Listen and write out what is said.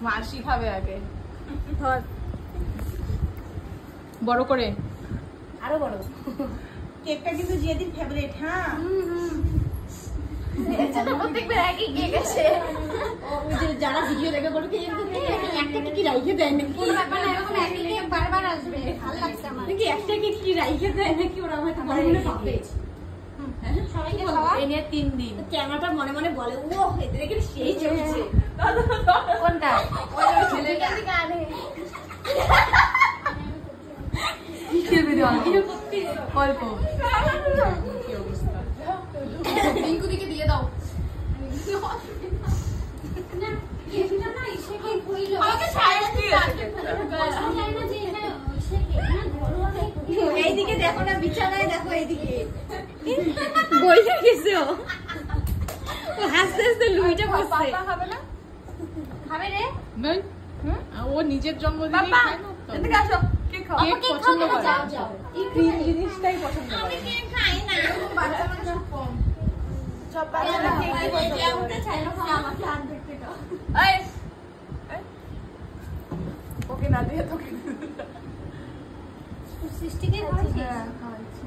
মাসি খাবে আগে বড় করে আরো বড় কেকটা কিন্তু জিয়াদির ফেভারিট। হ্যাঁ যারা ভিডিও দেখে বলে একটা কি রাইখে দেয় নাকি বারবার আসবে, ভালো লাগছে আমার নাকি একটা কি রাইখে দেয় নাকি ওরা হয়তো মনে মনে ভাবে সবাইকে খাওয়া এই নিয়ে 3 দিন ক্যামেরাটা মনে মনে বলে ও এদের এখানে সেই চলছে। কোনটা ওই ছেলেটা দিকে আনে কি ভিডিও করতে অল্প কি অবস্থা পিঙ্কু দিকে দিয়ে দাও না এটা না ইসে কি কইলো আমাকে ছাড়া দিয়ে যায় না যে এটা ইসে কি না ঘরোয়া এইদিকে দেখো না বিছানায় দেখো এইদিকে বইতে গেছে ও হাসতে হাসতে লুইটা বসছে। পাপা খাবে না খাবে রে নাই ও নিজের জন্মদিনে খায় না তো এদিকে আসো কেক খাও কেক পছন্দ করে যাও যাও এই ক্রিম জিনিসটাই পছন্দ করে। আমি কেক খাই না বাচ্চা মানুষ কম সব বাচ্চারা কেক পছন্দ করে চাইলো আমাকে আনতে কেটো এই ওকে না দিয়ে তোকে সৃষ্টিকে খাওয়াচ্ছিস? হ্যাঁ খাওয়াচ্ছি।